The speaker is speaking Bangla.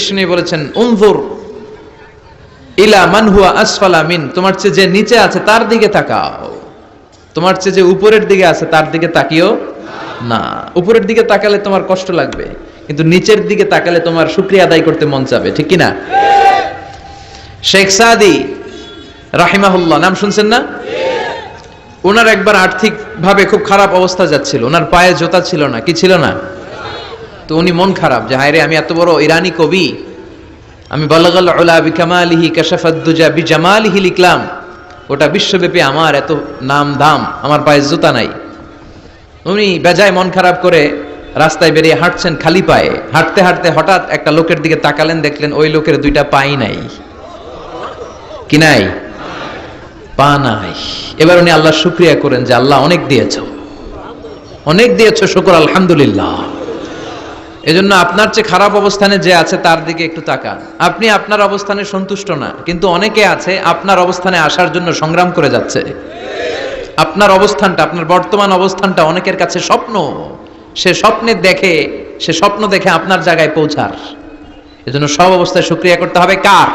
বিষ্ণু বলেছেন উনজুর ইলা মান হুয়া আসফালা মিন, তোমার চেয়ে যে নিচে আছে তার দিকে তাকাও, তোমার চেয়ে যে উপরের দিকে আছে তার দিকে তাকিও না। উপরের দিকে তাকালে তোমার কষ্ট লাগবে, কিন্তু নিচের দিকে তাকালে তোমার শুকরিয়া আদায় করতে মন চাবে, ঠিক কি না? শেখ সাদি রাহিমাহুল্লাহ নাম শুনছেন না? ওনার একবার আর্থিক ভাবে খুব খারাপ অবস্থা যাচ্ছিল, ওনার পায়ে জোতা ছিল না, কি ছিল না? তো উনি মন খারাপ যে হায়রে আমি এত বড় ইরানি কবি, আমি বালাগাল উলা বিকামালিহি কাশাফাদ দুজা বিজামালিহি লিখলাম, ওটা বিশ্বব্যাপী আমার এত নাম দাম, আমার পায়ে জুতা নাই। উনি বেজায় মন খারাপ করে রাস্তায় বেরিয়ে হাঁটছেন খালি পায়ে, হাঁটতে হাঁটতে হঠাৎ একটা লোকের দিকে তাকালেন, দেখলেন ওই লোকের দুইটা পাই নাই। কি নাই? পা নাই। এবার উনি আল্লাহর শুকরিয়া করেন যে আল্লাহ অনেক দিয়েছো, অনেক দিয়েছো, শুকর আলহামদুলিল্লাহ। এজন্য আপনার চেয়ে খারাপ অবস্থানে যে আছে তার দিকে একটু তাকান। আপনি আপনার অবস্থানে সন্তুষ্ট না, কিন্তু অনেকে আছে আপনার অবস্থানে আসার জন্য সংগ্রাম করে যাচ্ছে। আপনার অবস্থানটা, আপনার বর্তমান অবস্থানটা অনেকের কাছে স্বপ্ন, সে স্বপ্ন দেখে আপনার জায়গায় পৌঁছার। এজন্য সব অবস্থায় শুকরিয়া করতে হবে কার?